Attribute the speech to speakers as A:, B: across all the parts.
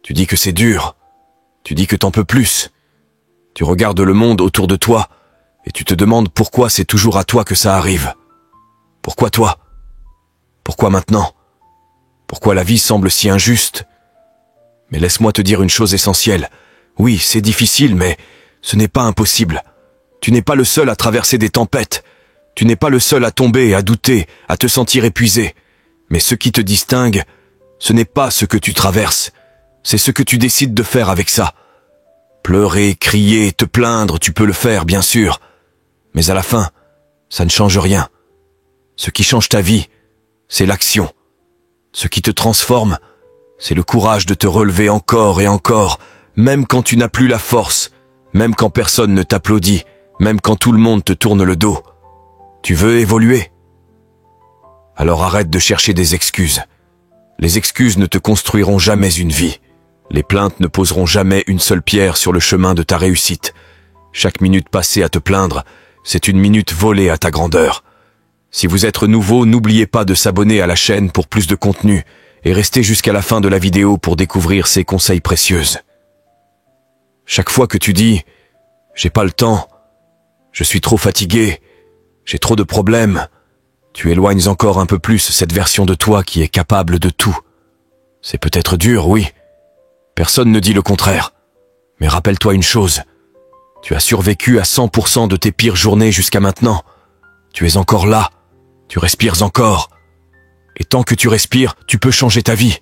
A: Tu dis que c'est dur. Tu dis que t'en peux plus. Tu regardes le monde autour de toi et tu te demandes pourquoi c'est toujours à toi que ça arrive. Pourquoi toi? Pourquoi maintenant? Pourquoi la vie semble si injuste? Mais laisse-moi te dire une chose essentielle. Oui, c'est difficile, mais ce n'est pas impossible. Tu n'es pas le seul à traverser des tempêtes. Tu n'es pas le seul à tomber, à douter, à te sentir épuisé. Mais ce qui te distingue, ce n'est pas ce que tu traverses. C'est ce que tu décides de faire avec ça. Pleurer, crier, te plaindre, tu peux le faire, bien sûr. Mais à la fin, ça ne change rien. Ce qui change ta vie, c'est l'action. Ce qui te transforme, c'est le courage de te relever encore et encore, même quand tu n'as plus la force, même quand personne ne t'applaudit, même quand tout le monde te tourne le dos. Tu veux évoluer? Alors arrête de chercher des excuses. Les excuses ne te construiront jamais une vie. Les plaintes ne poseront jamais une seule pierre sur le chemin de ta réussite. Chaque minute passée à te plaindre, c'est une minute volée à ta grandeur. Si vous êtes nouveau, n'oubliez pas de s'abonner à la chaîne pour plus de contenu et restez jusqu'à la fin de la vidéo pour découvrir ces conseils précieux. Chaque fois que tu dis « j'ai pas le temps »,« je suis trop fatigué »,« j'ai trop de problèmes », tu éloignes encore un peu plus cette version de toi qui est capable de tout. C'est peut-être dur, oui. Personne ne dit le contraire. Mais rappelle-toi une chose. Tu as survécu à 100% de tes pires journées jusqu'à maintenant. Tu es encore là. Tu respires encore. Et tant que tu respires, tu peux changer ta vie.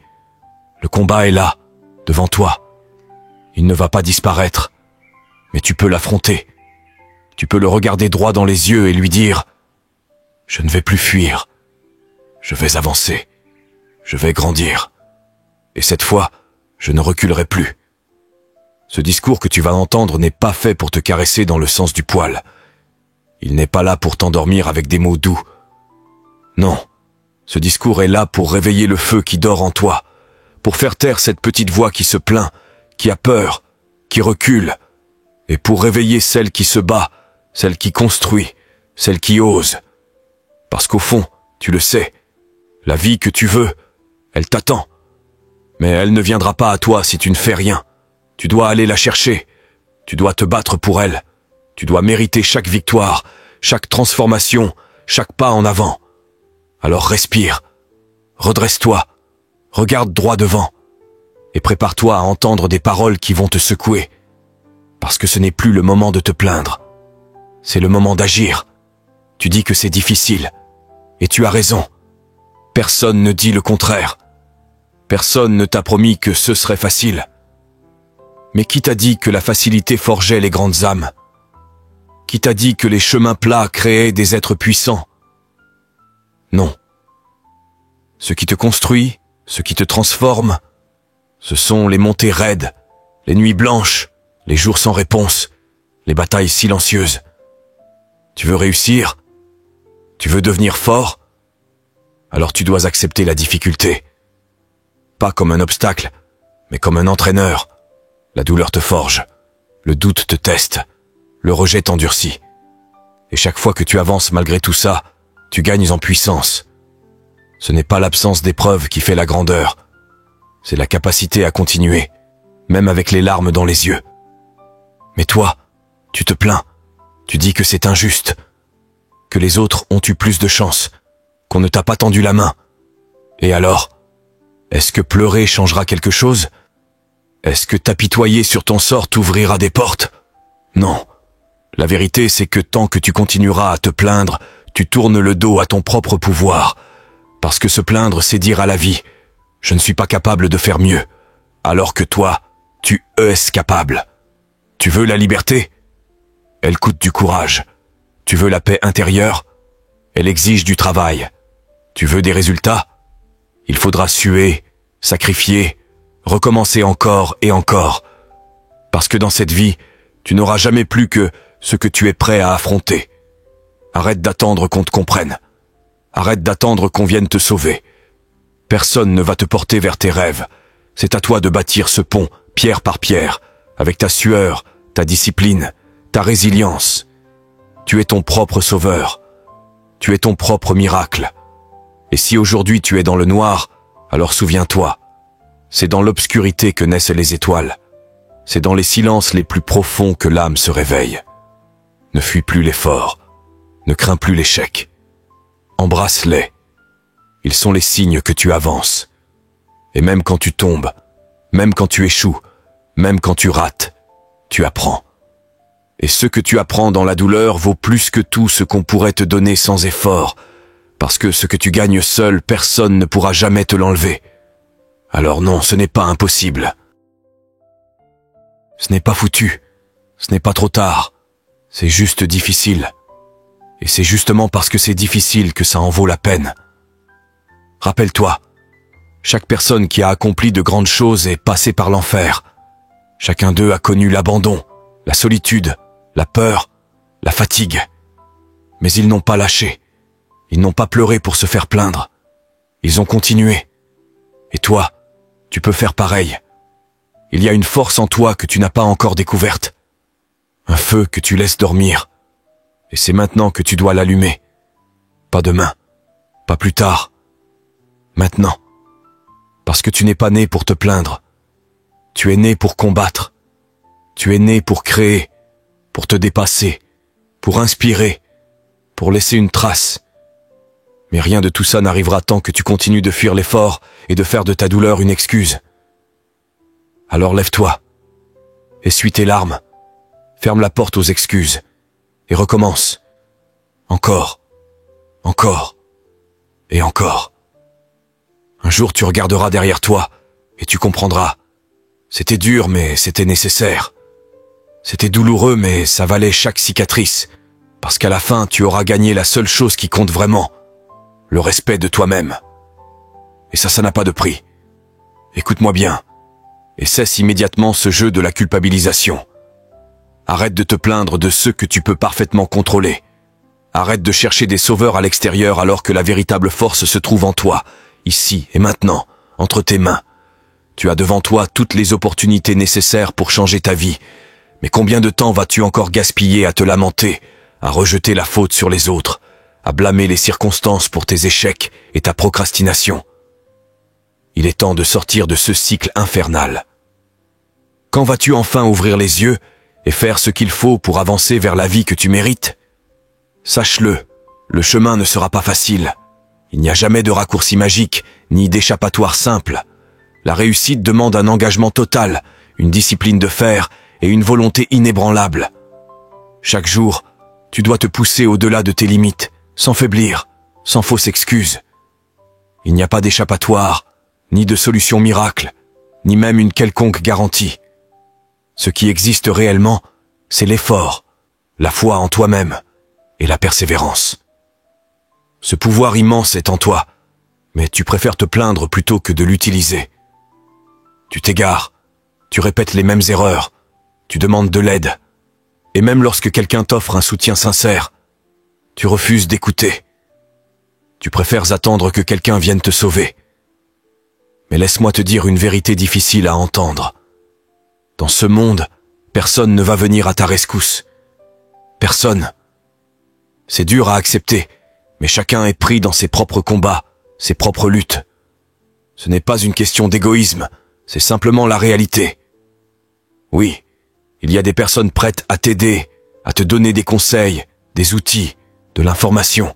A: Le combat est là, devant toi. Il ne va pas disparaître. Mais tu peux l'affronter. Tu peux le regarder droit dans les yeux et lui dire « Je ne vais plus fuir. Je vais avancer. Je vais grandir. Et cette fois, je ne reculerai plus. » Ce discours que tu vas entendre n'est pas fait pour te caresser dans le sens du poil. Il n'est pas là pour t'endormir avec des mots doux. Non, ce discours est là pour réveiller le feu qui dort en toi, pour faire taire cette petite voix qui se plaint, qui a peur, qui recule, et pour réveiller celle qui se bat, celle qui construit, celle qui ose. Parce qu'au fond, tu le sais, la vie que tu veux, elle t'attend. Mais elle ne viendra pas à toi si tu ne fais rien. Tu dois aller la chercher. Tu dois te battre pour elle. Tu dois mériter chaque victoire, chaque transformation, chaque pas en avant. Alors respire. Redresse-toi. Regarde droit devant. Et prépare-toi à entendre des paroles qui vont te secouer. Parce que ce n'est plus le moment de te plaindre. C'est le moment d'agir. Tu dis que c'est difficile. Et tu as raison. Personne ne dit le contraire. Personne ne t'a promis que ce serait facile. Mais qui t'a dit que la facilité forgeait les grandes âmes? Qui t'a dit que les chemins plats créaient des êtres puissants? Non. Ce qui te construit, ce qui te transforme, ce sont les montées raides, les nuits blanches, les jours sans réponse, les batailles silencieuses. Tu veux réussir? Tu veux devenir fort? Alors tu dois accepter la difficulté. Pas comme un obstacle, mais comme un entraîneur. La douleur te forge, le doute te teste, le rejet t'endurcit. Et chaque fois que tu avances malgré tout ça, tu gagnes en puissance. Ce n'est pas l'absence d'épreuves qui fait la grandeur, c'est la capacité à continuer, même avec les larmes dans les yeux. Mais toi, tu te plains, tu dis que c'est injuste, que les autres ont eu plus de chance, qu'on ne t'a pas tendu la main. Et alors, est-ce que pleurer changera quelque chose ? Est-ce que t'apitoyer sur ton sort t'ouvrira des portes? Non. La vérité, c'est que tant que tu continueras à te plaindre, tu tournes le dos à ton propre pouvoir. Parce que se plaindre, c'est dire à la vie « Je ne suis pas capable de faire mieux », alors que toi, tu es capable. Tu veux la liberté? Elle coûte du courage. Tu veux la paix intérieure? Elle exige du travail. Tu veux des résultats? Il faudra suer, sacrifier, recommencer encore et encore. Parce que dans cette vie, tu n'auras jamais plus que ce que tu es prêt à affronter. Arrête d'attendre qu'on te comprenne. Arrête d'attendre qu'on vienne te sauver. Personne ne va te porter vers tes rêves. C'est à toi de bâtir ce pont, pierre par pierre, avec ta sueur, ta discipline, ta résilience. Tu es ton propre sauveur. Tu es ton propre miracle. Et si aujourd'hui tu es dans le noir, alors souviens-toi. C'est dans l'obscurité que naissent les étoiles. C'est dans les silences les plus profonds que l'âme se réveille. Ne fuis plus l'effort. Ne crains plus l'échec. Embrasse-les. Ils sont les signes que tu avances. Et même quand tu tombes, même quand tu échoues, même quand tu rates, tu apprends. Et ce que tu apprends dans la douleur vaut plus que tout ce qu'on pourrait te donner sans effort, parce que ce que tu gagnes seul, personne ne pourra jamais te l'enlever. Alors non, ce n'est pas impossible. Ce n'est pas foutu. Ce n'est pas trop tard. C'est juste difficile. Et c'est justement parce que c'est difficile que ça en vaut la peine. Rappelle-toi, chaque personne qui a accompli de grandes choses est passée par l'enfer. Chacun d'eux a connu l'abandon, la solitude, la peur, la fatigue. Mais ils n'ont pas lâché. Ils n'ont pas pleuré pour se faire plaindre. Ils ont continué. Et toi, tu peux faire pareil. Il y a une force en toi que tu n'as pas encore découverte. Un feu que tu laisses dormir. Et c'est maintenant que tu dois l'allumer. Pas demain. Pas plus tard. Maintenant. Parce que tu n'es pas né pour te plaindre. Tu es né pour combattre. Tu es né pour créer, pour te dépasser, pour inspirer, pour laisser une trace. Mais rien de tout ça n'arrivera tant que tu continues de fuir l'effort et de faire de ta douleur une excuse. Alors lève-toi, essuie tes larmes, ferme la porte aux excuses et recommence. Encore, encore et encore. Un jour tu regarderas derrière toi et tu comprendras. C'était dur mais c'était nécessaire. C'était douloureux mais ça valait chaque cicatrice, parce qu'à la fin tu auras gagné la seule chose qui compte vraiment, le respect de toi-même. Et ça n'a pas de prix. Écoute-moi bien, et cesse immédiatement ce jeu de la culpabilisation. Arrête de te plaindre de ceux que tu peux parfaitement contrôler. Arrête de chercher des sauveurs à l'extérieur alors que la véritable force se trouve en toi, ici et maintenant, entre tes mains. Tu as devant toi toutes les opportunités nécessaires pour changer ta vie. Mais combien de temps vas-tu encore gaspiller à te lamenter, à rejeter la faute sur les autres, à blâmer les circonstances pour tes échecs et ta procrastination? Il est temps de sortir de ce cycle infernal. Quand vas-tu enfin ouvrir les yeux et faire ce qu'il faut pour avancer vers la vie que tu mérites? Sache-le, le chemin ne sera pas facile. Il n'y a jamais de raccourci magique, ni d'échappatoire simple. La réussite demande un engagement total, une discipline de fer et une volonté inébranlable. Chaque jour, tu dois te pousser au-delà de tes limites, sans faiblir, sans fausse excuse. Il n'y a pas d'échappatoire, ni de solution miracle, ni même une quelconque garantie. Ce qui existe réellement, c'est l'effort, la foi en toi-même et la persévérance. Ce pouvoir immense est en toi, mais tu préfères te plaindre plutôt que de l'utiliser. Tu t'égares, tu répètes les mêmes erreurs, tu demandes de l'aide, et même lorsque quelqu'un t'offre un soutien sincère, tu refuses d'écouter. Tu préfères attendre que quelqu'un vienne te sauver. Mais laisse-moi te dire une vérité difficile à entendre. Dans ce monde, personne ne va venir à ta rescousse. Personne. C'est dur à accepter, mais chacun est pris dans ses propres combats, ses propres luttes. Ce n'est pas une question d'égoïsme, c'est simplement la réalité. Oui, il y a des personnes prêtes à t'aider, à te donner des conseils, des outils, de l'information.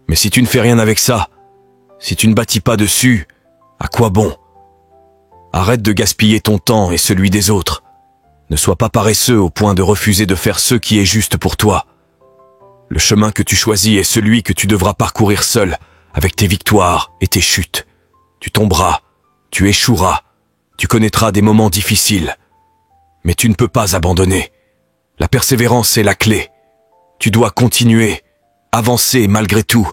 A: Mais si tu ne fais rien avec ça, si tu ne bâtis pas dessus, à quoi bon? Arrête de gaspiller ton temps et celui des autres. Ne sois pas paresseux au point de refuser de faire ce qui est juste pour toi. Le chemin que tu choisis est celui que tu devras parcourir seul, avec tes victoires et tes chutes. Tu tomberas, tu échoueras, tu connaîtras des moments difficiles. Mais tu ne peux pas abandonner. La persévérance est la clé. Tu dois continuer, avancer malgré tout,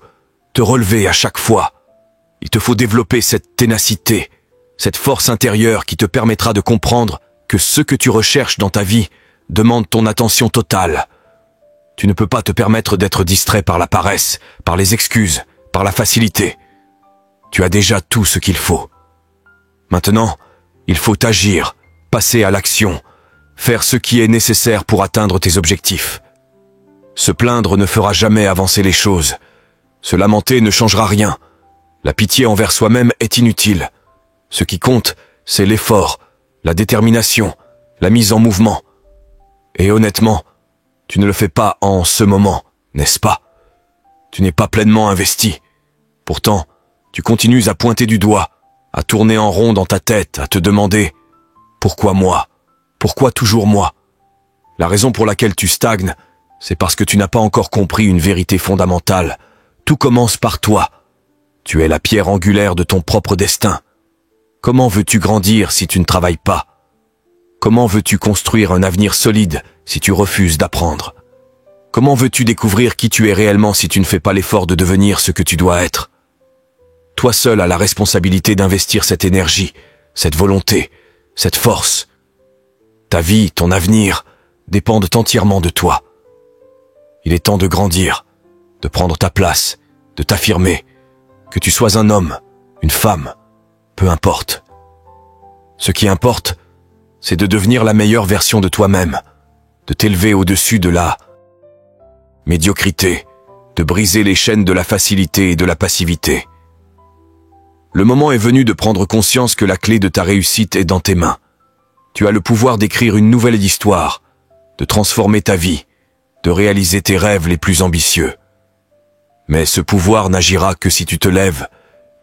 A: te relever à chaque fois. Il te faut développer cette ténacité, cette force intérieure qui te permettra de comprendre que ce que tu recherches dans ta vie demande ton attention totale. Tu ne peux pas te permettre d'être distrait par la paresse, par les excuses, par la facilité. Tu as déjà tout ce qu'il faut. Maintenant, il faut agir, passer à l'action, faire ce qui est nécessaire pour atteindre tes objectifs. Se plaindre ne fera jamais avancer les choses. Se lamenter ne changera rien. La pitié envers soi-même est inutile. Ce qui compte, c'est l'effort, la détermination, la mise en mouvement. Et honnêtement, tu ne le fais pas en ce moment, n'est-ce pas? Tu n'es pas pleinement investi. Pourtant, tu continues à pointer du doigt, à tourner en rond dans ta tête, à te demander « Pourquoi moi? Pourquoi toujours moi ?» La raison pour laquelle tu stagnes, c'est parce que tu n'as pas encore compris une vérité fondamentale. Tout commence par toi. Tu es la pierre angulaire de ton propre destin. Comment veux-tu grandir si tu ne travailles pas? Comment veux-tu construire un avenir solide si tu refuses d'apprendre? Comment veux-tu découvrir qui tu es réellement si tu ne fais pas l'effort de devenir ce que tu dois être? Toi seul as la responsabilité d'investir cette énergie, cette volonté, cette force. Ta vie, ton avenir, dépendent entièrement de toi. Il est temps de grandir, de prendre ta place, de t'affirmer, que tu sois un homme, une femme, peu importe. Ce qui importe, c'est de devenir la meilleure version de toi-même, de t'élever au-dessus de la médiocrité, de briser les chaînes de la facilité et de la passivité. Le moment est venu de prendre conscience que la clé de ta réussite est dans tes mains. Tu as le pouvoir d'écrire une nouvelle histoire, de transformer ta vie, de réaliser tes rêves les plus ambitieux. Mais ce pouvoir n'agira que si tu te lèves,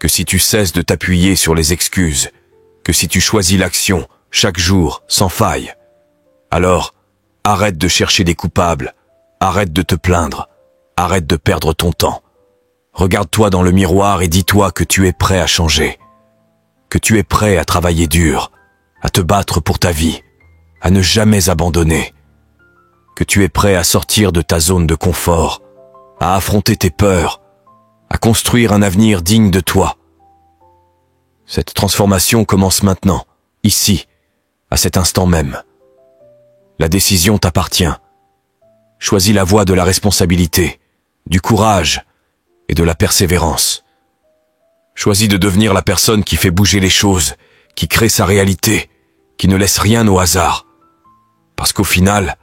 A: que si tu cesses de t'appuyer sur les excuses, que si tu choisis l'action, chaque jour, sans faille. Alors, arrête de chercher des coupables, arrête de te plaindre, arrête de perdre ton temps. Regarde-toi dans le miroir et dis-toi que tu es prêt à changer, que tu es prêt à travailler dur, à te battre pour ta vie, à ne jamais abandonner, que tu es prêt à sortir de ta zone de confort, à affronter tes peurs, à construire un avenir digne de toi. Cette transformation commence maintenant, ici, à cet instant même. La décision t'appartient. Choisis la voie de la responsabilité, du courage et de la persévérance. Choisis de devenir la personne qui fait bouger les choses, qui crée sa réalité, qui ne laisse rien au hasard. Parce qu'au final,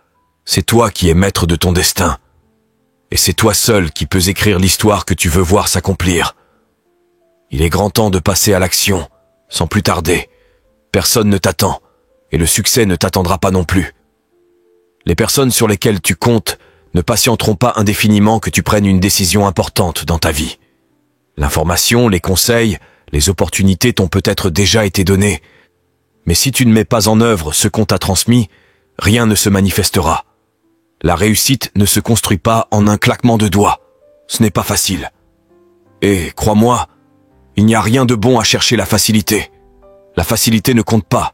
A: c'est toi qui es maître de ton destin. Et c'est toi seul qui peux écrire l'histoire que tu veux voir s'accomplir. Il est grand temps de passer à l'action, sans plus tarder. Personne ne t'attend, et le succès ne t'attendra pas non plus. Les personnes sur lesquelles tu comptes ne patienteront pas indéfiniment que tu prennes une décision importante dans ta vie. L'information, les conseils, les opportunités t'ont peut-être déjà été donnés, mais si tu ne mets pas en œuvre ce qu'on t'a transmis, rien ne se manifestera. La réussite ne se construit pas en un claquement de doigts. Ce n'est pas facile. Et, crois-moi, il n'y a rien de bon à chercher la facilité. La facilité ne compte pas.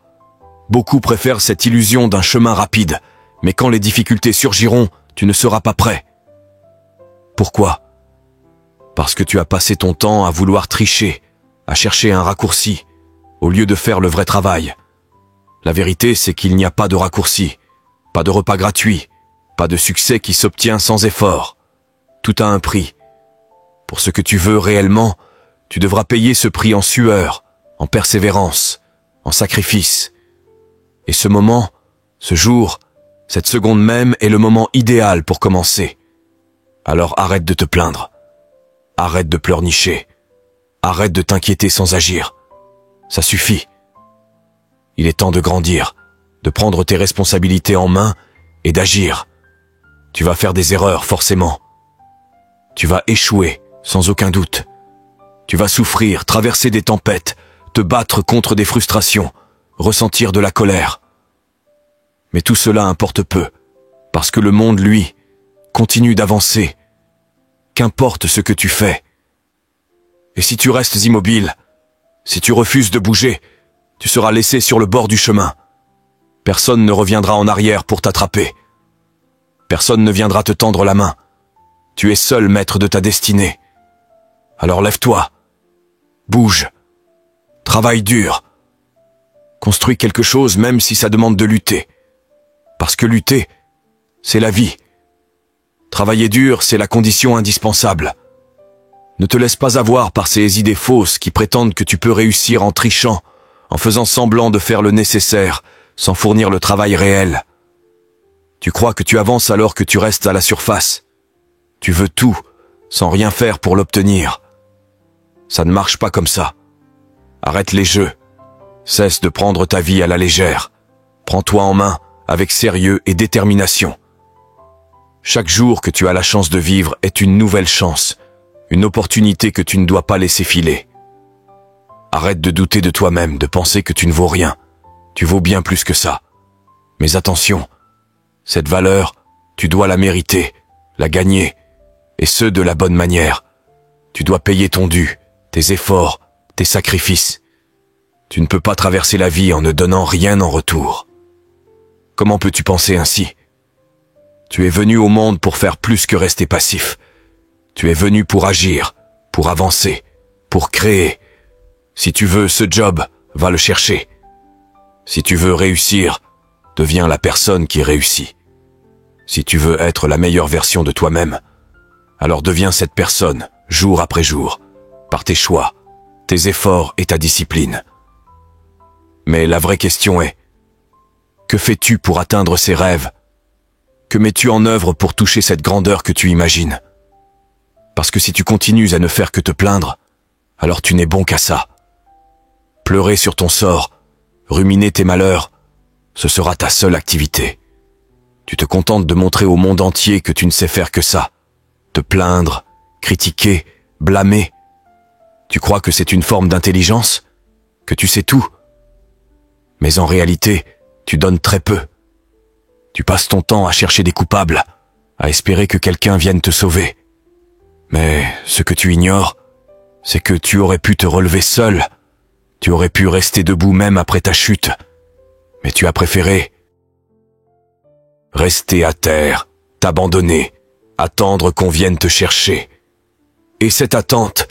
A: Beaucoup préfèrent cette illusion d'un chemin rapide, mais quand les difficultés surgiront, tu ne seras pas prêt. Pourquoi? Parce que tu as passé ton temps à vouloir tricher, à chercher un raccourci, au lieu de faire le vrai travail. La vérité, c'est qu'il n'y a pas de raccourci, pas de repas gratuit, pas de succès qui s'obtient sans effort. Tout a un prix. Pour ce que tu veux réellement, tu devras payer ce prix en sueur, en persévérance, en sacrifice. Et ce moment, ce jour, cette seconde même est le moment idéal pour commencer. Alors arrête de te plaindre. Arrête de pleurnicher. Arrête de t'inquiéter sans agir. Ça suffit. Il est temps de grandir, de prendre tes responsabilités en main et d'agir. Tu vas faire des erreurs, forcément. Tu vas échouer, sans aucun doute. Tu vas souffrir, traverser des tempêtes, te battre contre des frustrations, ressentir de la colère. Mais tout cela importe peu, parce que le monde, lui, continue d'avancer. Qu'importe ce que tu fais. Et si tu restes immobile, si tu refuses de bouger, tu seras laissé sur le bord du chemin. Personne ne reviendra en arrière pour t'attraper. Personne ne viendra te tendre la main. Tu es seul maître de ta destinée. Alors lève-toi. Bouge. Travaille dur. Construis quelque chose même si ça demande de lutter. Parce que lutter, c'est la vie. Travailler dur, c'est la condition indispensable. Ne te laisse pas avoir par ces idées fausses qui prétendent que tu peux réussir en trichant, en faisant semblant de faire le nécessaire, sans fournir le travail réel. Tu crois que tu avances alors que tu restes à la surface. Tu veux tout, sans rien faire pour l'obtenir. Ça ne marche pas comme ça. Arrête les jeux. Cesse de prendre ta vie à la légère. Prends-toi en main avec sérieux et détermination. Chaque jour que tu as la chance de vivre est une nouvelle chance, une opportunité que tu ne dois pas laisser filer. Arrête de douter de toi-même, de penser que tu ne vaux rien. Tu vaux bien plus que ça. Mais attention, cette valeur, tu dois la mériter, la gagner, et ce de la bonne manière. Tu dois payer ton dû, tes efforts, tes sacrifices. Tu ne peux pas traverser la vie en ne donnant rien en retour. Comment peux-tu penser ainsi ? Tu es venu au monde pour faire plus que rester passif. Tu es venu pour agir, pour avancer, pour créer. Si tu veux ce job, va le chercher. Si tu veux réussir, deviens la personne qui réussit. Si tu veux être la meilleure version de toi-même, alors deviens cette personne, jour après jour, par tes choix, tes efforts et ta discipline. Mais la vraie question est, que fais-tu pour atteindre ces rêves ? Que mets-tu en œuvre pour toucher cette grandeur que tu imagines ? Parce que si tu continues à ne faire que te plaindre, alors tu n'es bon qu'à ça. Pleurer sur ton sort, ruminer tes malheurs, ce sera ta seule activité. Tu te contentes de montrer au monde entier que tu ne sais faire que ça. Te plaindre, critiquer, blâmer. Tu crois que c'est une forme d'intelligence ? Que tu sais tout ? Mais en réalité, tu donnes très peu. Tu passes ton temps à chercher des coupables, à espérer que quelqu'un vienne te sauver. Mais ce que tu ignores, c'est que tu aurais pu te relever seul. Tu aurais pu rester debout même après ta chute. Mais tu as préféré rester à terre, t'abandonner, attendre qu'on vienne te chercher. Et cette attente,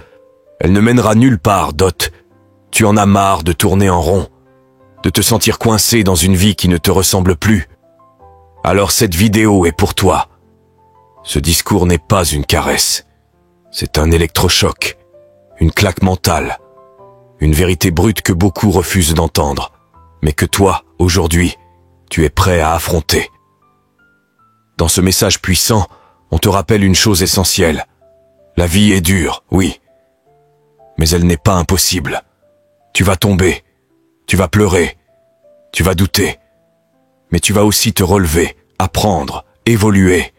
A: elle ne mènera nulle part, Dot. Tu en as marre de tourner en rond, de te sentir coincé dans une vie qui ne te ressemble plus. Alors cette vidéo est pour toi. Ce discours n'est pas une caresse. C'est un électrochoc, une claque mentale, une vérité brute que beaucoup refusent d'entendre, mais que toi, aujourd'hui, tu es prêt à affronter. Dans ce message puissant, on te rappelle une chose essentielle. La vie est dure, oui, mais elle n'est pas impossible. Tu vas tomber, tu vas pleurer, tu vas douter, mais tu vas aussi te relever, apprendre, évoluer.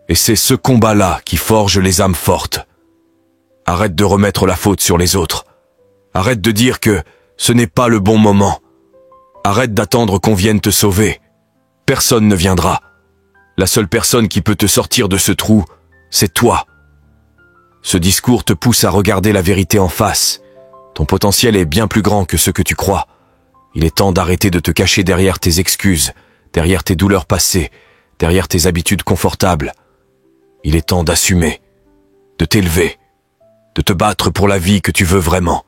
A: Et c'est ce combat-là qui forge les âmes fortes. Arrête de remettre la faute sur les autres. Arrête de dire que ce n'est pas le bon moment. Arrête d'attendre qu'on vienne te sauver. Personne ne viendra. La seule personne qui peut te sortir de ce trou, c'est toi. Ce discours te pousse à regarder la vérité en face. Ton potentiel est bien plus grand que ce que tu crois. Il est temps d'arrêter de te cacher derrière tes excuses, derrière tes douleurs passées, derrière tes habitudes confortables. Il est temps d'assumer, de t'élever, de te battre pour la vie que tu veux vraiment.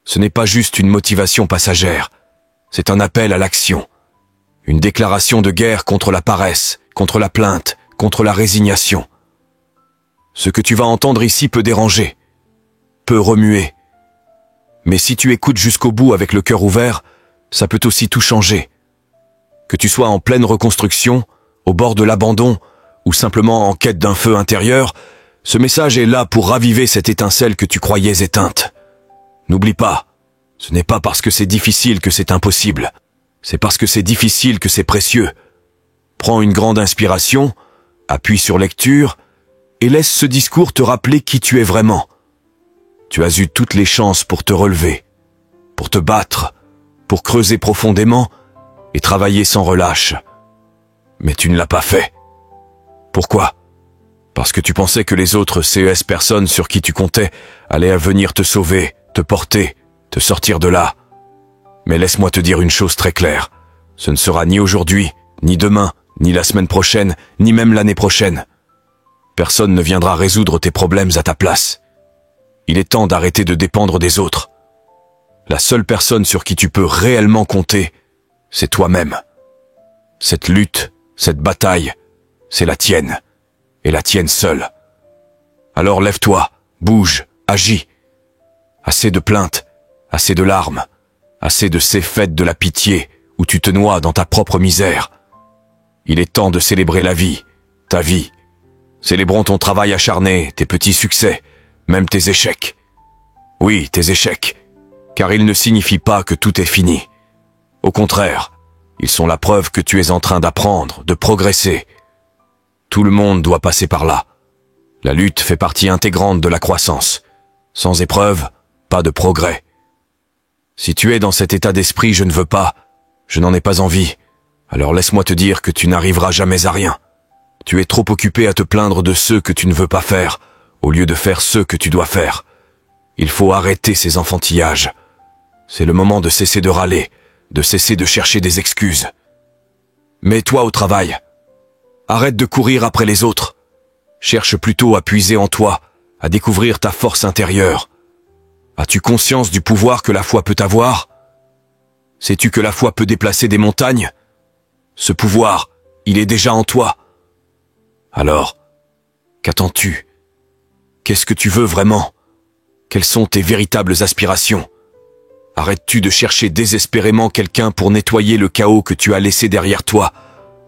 A: Ce n'est pas juste une motivation passagère, c'est un appel à l'action. Une déclaration de guerre contre la paresse, contre la plainte, contre la résignation. Ce que tu vas entendre ici peut déranger, peut remuer. Mais si tu écoutes jusqu'au bout avec le cœur ouvert, ça peut aussi tout changer. Que tu sois en pleine reconstruction, au bord de l'abandon, ou simplement en quête d'un feu intérieur, ce message est là pour raviver cette étincelle que tu croyais éteinte. N'oublie pas, ce n'est pas parce que c'est difficile que c'est impossible. C'est parce que c'est difficile que c'est précieux. Prends une grande inspiration, appuie sur lecture, et laisse ce discours te rappeler qui tu es vraiment. Tu as eu toutes les chances pour te relever, pour te battre, pour creuser profondément et travailler sans relâche. Mais tu ne l'as pas fait. Pourquoi ? Parce que tu pensais que les autres CES personnes sur qui tu comptais allaient venir te sauver, te porter, te sortir de là. Mais laisse-moi te dire une chose très claire. Ce ne sera ni aujourd'hui, ni demain, ni la semaine prochaine, ni même l'année prochaine. Personne ne viendra résoudre tes problèmes à ta place. Il est temps d'arrêter de dépendre des autres. La seule personne sur qui tu peux réellement compter, c'est toi-même. Cette lutte, cette bataille, c'est la tienne, et la tienne seule. Alors lève-toi, bouge, agis. Assez de plaintes, assez de larmes, assez de ces fêtes de la pitié où tu te noies dans ta propre misère. Il est temps de célébrer la vie, ta vie. Célébrons ton travail acharné, tes petits succès, même tes échecs. Oui, tes échecs. car ils ne signifient pas que tout est fini. Au contraire, ils sont la preuve que tu es en train d'apprendre, de progresser. Tout le monde doit passer par là. La lutte fait partie intégrante de la croissance. Sans épreuve, pas de progrès. Si tu es dans cet état d'esprit, je ne veux pas, je n'en ai pas envie, alors laisse-moi te dire que tu n'arriveras jamais à rien. Tu es trop occupé à te plaindre de ceux que tu ne veux pas faire, au lieu de faire ceux que tu dois faire. Il faut arrêter ces enfantillages. C'est le moment de cesser de râler, de cesser de chercher des excuses. Mets-toi au travail. Arrête de courir après les autres. Cherche plutôt à puiser en toi, à découvrir ta force intérieure. As-tu conscience du pouvoir que la foi peut avoir? Sais-tu que la foi peut déplacer des montagnes? Ce pouvoir, il est déjà en toi. Alors, qu'attends-tu? Qu'est-ce que tu veux vraiment? Quelles sont tes véritables aspirations? Arrêtes-tu de chercher désespérément quelqu'un pour nettoyer le chaos que tu as laissé derrière toi,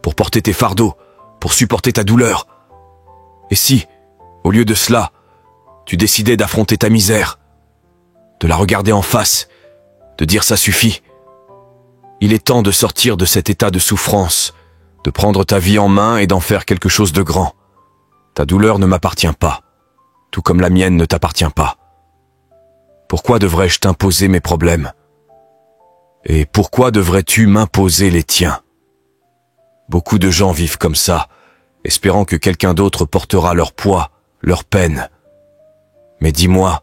A: pour porter tes fardeaux, pour supporter ta douleur? Et si, au lieu de cela, tu décidais d'affronter ta misère, de la regarder en face, de dire ça suffit? Il est temps de sortir de cet état de souffrance, de prendre ta vie en main et d'en faire quelque chose de grand. Ta douleur ne m'appartient pas, tout comme la mienne ne t'appartient pas. Pourquoi devrais-je t'imposer mes problèmes? Et pourquoi devrais-tu m'imposer les tiens? Beaucoup de gens vivent comme ça, espérant que quelqu'un d'autre portera leur poids, leur peine. Mais dis-moi,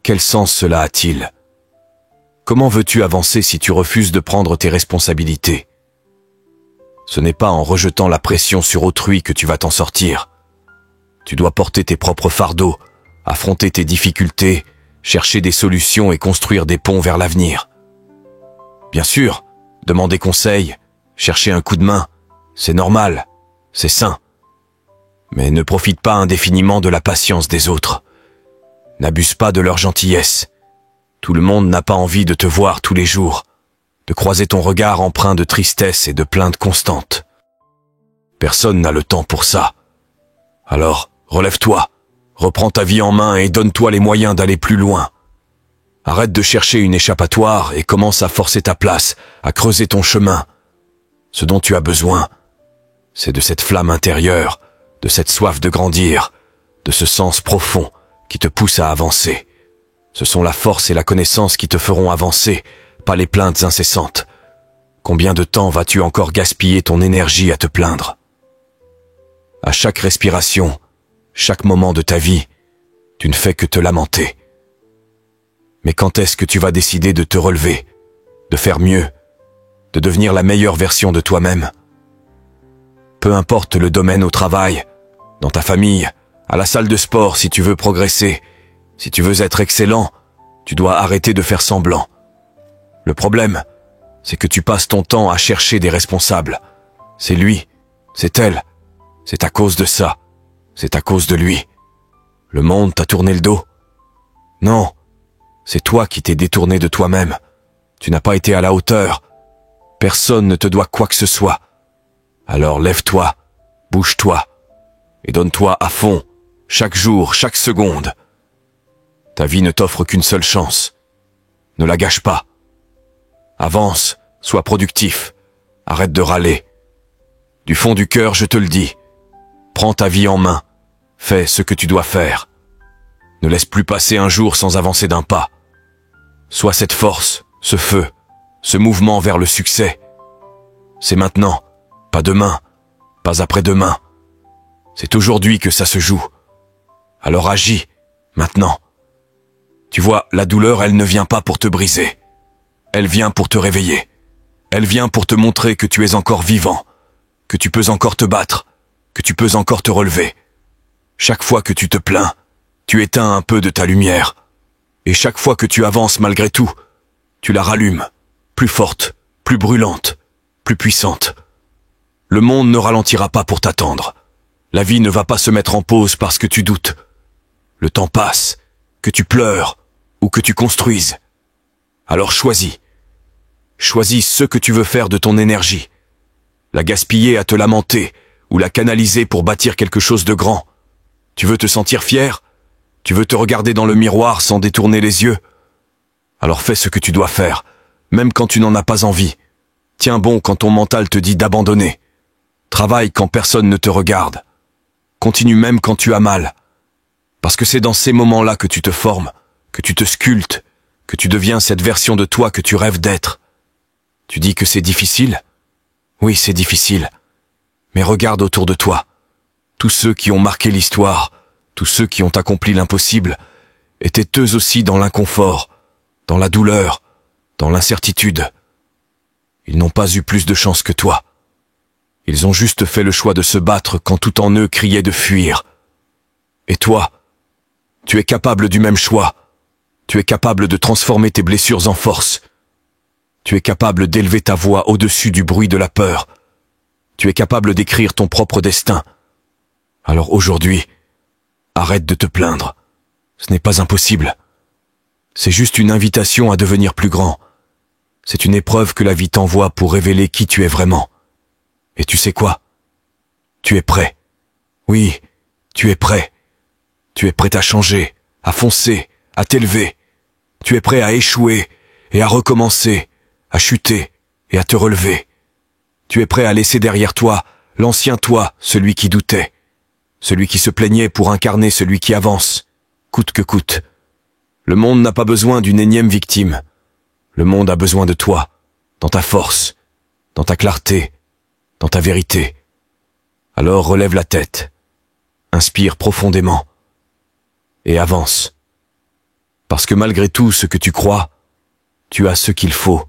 A: quel sens cela a-t-il? Comment veux-tu avancer si tu refuses de prendre tes responsabilités? Ce n'est pas en rejetant la pression sur autrui que tu vas t'en sortir. Tu dois porter tes propres fardeaux, affronter tes difficultés, chercher des solutions et construire des ponts vers l'avenir. Bien sûr, demander conseil, chercher un coup de main, c'est normal, c'est sain. Mais ne profite pas indéfiniment de la patience des autres. N'abuse pas de leur gentillesse. Tout le monde n'a pas envie de te voir tous les jours, de croiser ton regard empreint de tristesse et de plainte constante. Personne n'a le temps pour ça. Alors, relève-toi, reprends ta vie en main et donne-toi les moyens d'aller plus loin. Arrête de chercher une échappatoire et commence à forcer ta place, à creuser ton chemin. Ce dont tu as besoin, c'est de cette flamme intérieure, de cette soif de grandir, de ce sens profond qui te pousse à avancer. Ce sont la force et la connaissance qui te feront avancer, pas les plaintes incessantes. Combien de temps vas-tu encore gaspiller ton énergie à te plaindre? À chaque respiration, chaque moment de ta vie, tu ne fais que te lamenter. Mais quand est-ce que tu vas décider de te relever, de faire mieux, de devenir la meilleure version de toi-même? Peu importe le domaine au travail, dans ta famille, à la salle de sport, si tu veux progresser, si tu veux être excellent, tu dois arrêter de faire semblant. Le problème, c'est que tu passes ton temps à chercher des responsables. C'est lui, c'est elle, c'est à cause de ça, c'est à cause de lui. Le monde t'a tourné le dos? Non, c'est toi qui t'es détourné de toi-même. Tu n'as pas été à la hauteur. Personne ne te doit quoi que ce soit. Alors lève-toi, bouge-toi, et donne-toi à fond, chaque jour, chaque seconde. Ta vie ne t'offre qu'une seule chance. Ne la gâche pas. Avance, sois productif, arrête de râler. Du fond du cœur, je te le dis, prends ta vie en main, fais ce que tu dois faire. Ne laisse plus passer un jour sans avancer d'un pas. Sois cette force, ce feu, ce mouvement vers le succès. C'est maintenant, pas demain, pas après-demain. C'est aujourd'hui que ça se joue. Alors agis, maintenant. Tu vois, la douleur, elle ne vient pas pour te briser. Elle vient pour te réveiller. Elle vient pour te montrer que tu es encore vivant, que tu peux encore te battre, que tu peux encore te relever. Chaque fois que tu te plains, tu éteins un peu de ta lumière. Et chaque fois que tu avances malgré tout, tu la rallumes, plus forte, plus brûlante, plus puissante. Le monde ne ralentira pas pour t'attendre. La vie ne va pas se mettre en pause parce que tu doutes. Le temps passe, que tu pleures ou que tu construises. Alors choisis. Choisis ce que tu veux faire de ton énergie. La gaspiller à te lamenter ou la canaliser pour bâtir quelque chose de grand. Tu veux te sentir fier? Tu veux te regarder dans le miroir sans détourner les yeux? Alors fais ce que tu dois faire, même quand tu n'en as pas envie. Tiens bon quand ton mental te dit d'abandonner. Travaille quand personne ne te regarde. Continue même quand tu as mal. Parce que c'est dans ces moments-là que tu te formes, que tu te sculptes, que tu deviens cette version de toi que tu rêves d'être. Tu dis que c'est difficile? Oui, c'est difficile. Mais regarde autour de toi. Tous ceux qui ont marqué l'histoire, tous ceux qui ont accompli l'impossible, étaient eux aussi dans l'inconfort, dans la douleur, dans l'incertitude. Ils n'ont pas eu plus de chance que toi. Ils ont juste fait le choix de se battre quand tout en eux criait de fuir. Et toi, tu es capable du même choix. Tu es capable de transformer tes blessures en force. Tu es capable d'élever ta voix au-dessus du bruit de la peur. Tu es capable d'écrire ton propre destin. Alors aujourd'hui, arrête de te plaindre. Ce n'est pas impossible. C'est juste une invitation à devenir plus grand. C'est une épreuve que la vie t'envoie pour révéler qui tu es vraiment. Et tu sais quoi? Tu es prêt. Oui, tu es prêt. Tu es prêt à changer, à foncer, à t'élever. Tu es prêt à échouer et à recommencer, à chuter et à te relever. Tu es prêt à laisser derrière toi l'ancien toi, celui qui doutait, celui qui se plaignait pour incarner celui qui avance, coûte que coûte. Le monde n'a pas besoin d'une énième victime. Le monde a besoin de toi, dans ta force, dans ta clarté, dans ta vérité. Alors relève la tête, inspire profondément et avance. Parce que malgré tout ce que tu crois, tu as ce qu'il faut